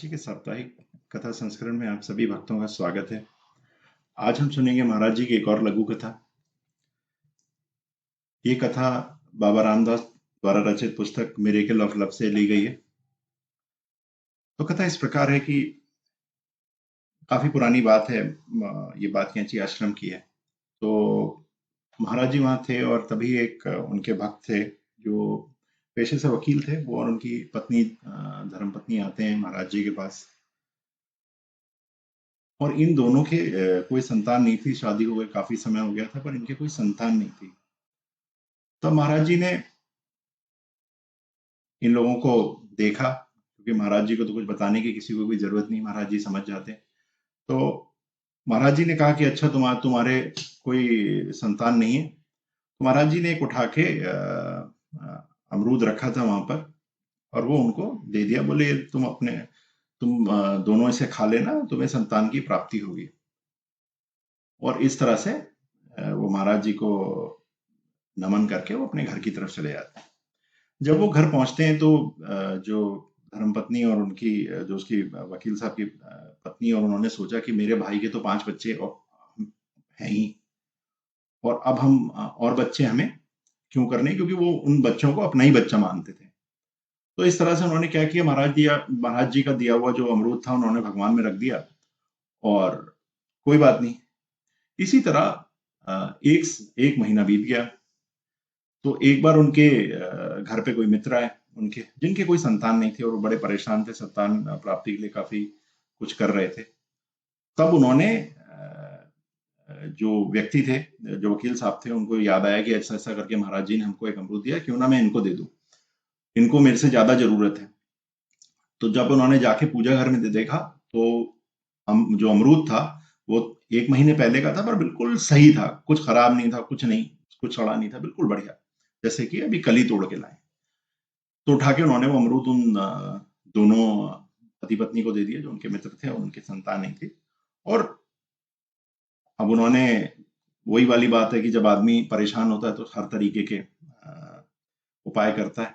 जी के साप्ताहिक कथा संस्करण में आप सभी भक्तों का स्वागत है। आज हम सुनेंगे महाराज जी की एक और लघु कथा। ये कथा बाबा रामदास द्वारा रचित पुस्तक मिरेकल ऑफ लव से ली गई है। तो कथा इस प्रकार है कि काफी पुरानी बात है। ये बात कैंची आश्रम की है। तो महाराज जी वहां थे और तभी एक उनके भक्त थे जो पेशे से वकील थे। वो और उनकी पत्नी धर्मपत्नी आते हैं महाराज जी के पास। और इन दोनों के कोई संतान नहीं थी। शादी हो गई, काफी समय हो गया था, पर इनके कोई संतान नहीं थी। तब महाराज जी ने इन लोगों को देखा, क्योंकि महाराज जी को तो कुछ बताने की किसी को कोई जरूरत नहीं, महाराज जी समझ जाते। तो महाराज जी ने कहा कि अच्छा, तुम्हारे कोई संतान नहीं है। तो महाराज जी ने एक उठा के अमरूद रखा था वहां पर और वो उनको दे दिया। बोले तुम दोनों इसे खा लेना, तुम्हें संतान की प्राप्ति होगी। और इस तरह से वो महाराज जी को नमन करके वो अपने घर की तरफ चले जाते हैं। जब वो घर पहुंचते हैं तो जो धर्मपत्नी और उनकी जो उसकी वकील साहब की पत्नी, और उन्होंने सोचा कि मेरे भाई के तो 5 बच्चे और हैं ही, और अब हम और बच्चे हमें क्यों करने, क्योंकि वो उन बच्चों को अपना ही बच्चा मानते थे। तो इस तरह से उन्होंने क्या किया, महाराज जी का दिया हुआ जो अमरूद था उन्होंने भगवान में रख दिया और कोई बात नहीं। इसी तरह एक एक महीना बीत गया। तो एक बार उनके घर पे कोई मित्र आए उनके, जिनके कोई संतान नहीं थे और वो बड़े परेशान थे, संतान प्राप्ति के लिए काफी कुछ कर रहे थे। तब उन्होंने जो व्यक्ति थे, जो वकील साहब थे, उनको याद आया कि ऐसा ऐसा करके महाराज जी ने हमको एक अमरूद दिया, क्यों ना मैं इनको दे दूं, इनको मेरे से ज्यादा जरूरत है। तो जब उन्होंने जाके पूजा घर में देखा तो जो अमरूद था वो 1 महीने पहले का था, पर बिल्कुल सही था, कुछ खराब नहीं था, कुछ नहीं, कुछ सड़ा नहीं था, बिल्कुल बढ़िया, जैसे कि अभी कल ही तोड़ के लाए। तो उठा के उन्होंने वो अमरूद उन दोनों पति पत्नी को दे दिया जो उनके मित्र थे और उनकी संतान नहीं थी। और अब उन्होंने, वही वाली बात है कि जब आदमी परेशान होता है तो हर तरीके के उपाय करता है।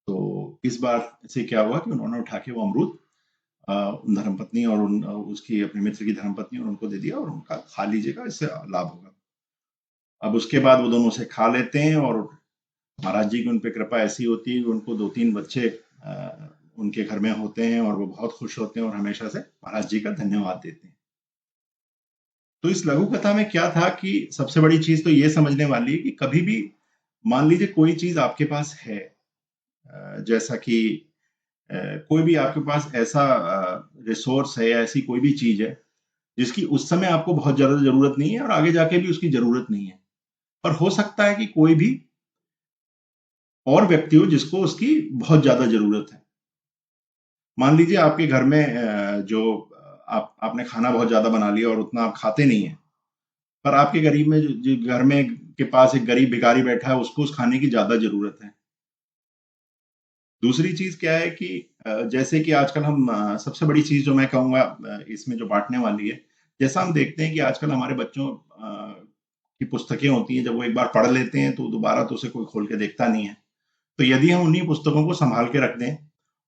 तो इस बार से क्या हुआ कि उन्होंने उठा के वो अमरूद उन धर्मपत्नी और उसकी अपने मित्र की धर्मपत्नी और उनको दे दिया और उनका खा लीजिएगा, इससे लाभ होगा। अब उसके बाद वो दोनों से खा लेते हैं और महाराज जी की उन पे कृपा ऐसी होती है कि उनको 2-3 बच्चे उनके घर में होते हैं और वो बहुत खुश होते हैं और हमेशा से महाराज जी का धन्यवाद देते हैं। तो इस लघु कथा में क्या था कि सबसे बड़ी चीज तो ये समझने वाली है कि कभी भी मान लीजिए कोई चीज आपके पास है, जैसा कि कोई भी आपके पास ऐसा रिसोर्स है या ऐसी कोई भी चीज है जिसकी उस समय आपको बहुत ज्यादा जरूरत नहीं है और आगे जाके भी उसकी जरूरत नहीं है, पर हो सकता है कि कोई भी और व्यक्ति हो जिसको उसकी बहुत ज्यादा जरूरत है। मान लीजिए आपके घर में जो आपने खाना बहुत ज्यादा बना लिया और उतना आप खाते नहीं है, पर आपके गरीब में जो घर में के पास एक गरीब भिखारी बैठा है, उसको उस खाने की ज्यादा जरूरत है। दूसरी चीज क्या है कि जैसे कि आजकल हम सबसे बड़ी चीज जो मैं कहूंगा इसमें जो बांटने वाली है, जैसा हम देखते हैं कि आजकल हमारे बच्चों की पुस्तकें होती हैं, जब वो एक बार पढ़ लेते हैं तो दोबारा तो उसे कोई खोल के देखता नहीं है। तो यदि हम उन्हीं पुस्तकों को संभाल के रख दें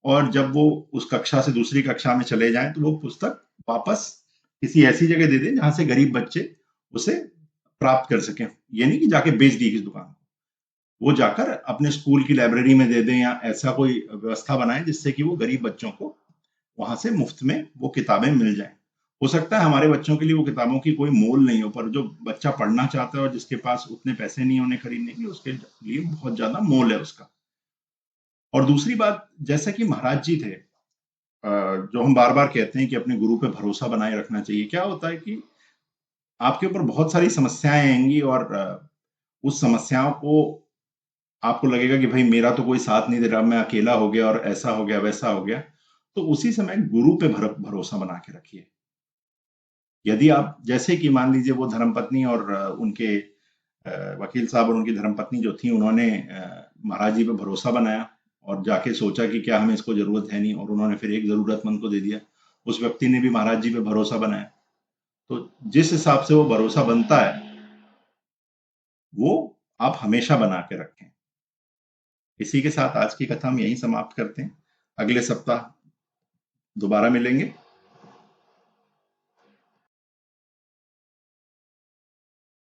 और जब वो उस कक्षा से दूसरी कक्षा में चले जाएं तो वो पुस्तक वापस किसी ऐसी जगह दे दें जहां से गरीब बच्चे उसे प्राप्त कर सकें। ये नहीं कि जाके बेच दी किसी दुकान, वो जाकर अपने स्कूल की लाइब्रेरी में दे दें या ऐसा कोई व्यवस्था बनाएं जिससे कि वो गरीब बच्चों को वहां से मुफ्त में वो किताबें मिल जाएं। हो सकता है हमारे बच्चों के लिए वो किताबों की कोई मोल नहीं हो, पर जो बच्चा पढ़ना चाहता है और जिसके पास उतने पैसे नहीं होने खरीदने की, उसके लिए बहुत ज्यादा मोल है उसका। और दूसरी बात, जैसा कि महाराज जी थे, जो हम बार बार कहते हैं कि अपने गुरु पे भरोसा बनाए रखना चाहिए। क्या होता है कि आपके ऊपर बहुत सारी समस्याएं आएंगी और उस समस्याओं को आपको लगेगा कि भाई मेरा तो कोई साथ नहीं दे रहा, मैं अकेला हो गया और ऐसा हो गया वैसा हो गया। तो उसी समय गुरु पे भरोसा बना के रखिए। यदि आप, जैसे कि मान लीजिए वो धर्मपत्नी और उनके वकील साहब और उनकी धर्मपत्नी जो थी, उन्होंने महाराज जी पे भरोसा बनाया और जाके सोचा कि क्या हमें इसको जरूरत है नहीं, और उन्होंने फिर एक जरूरतमंद को दे दिया। उस व्यक्ति ने भी महाराज जी पे भरोसा बनाया। तो जिस हिसाब से वो भरोसा बनता है वो आप हमेशा बना के रखें। इसी के साथ आज की कथा हम यहीं समाप्त करते हैं। अगले सप्ताह दोबारा मिलेंगे।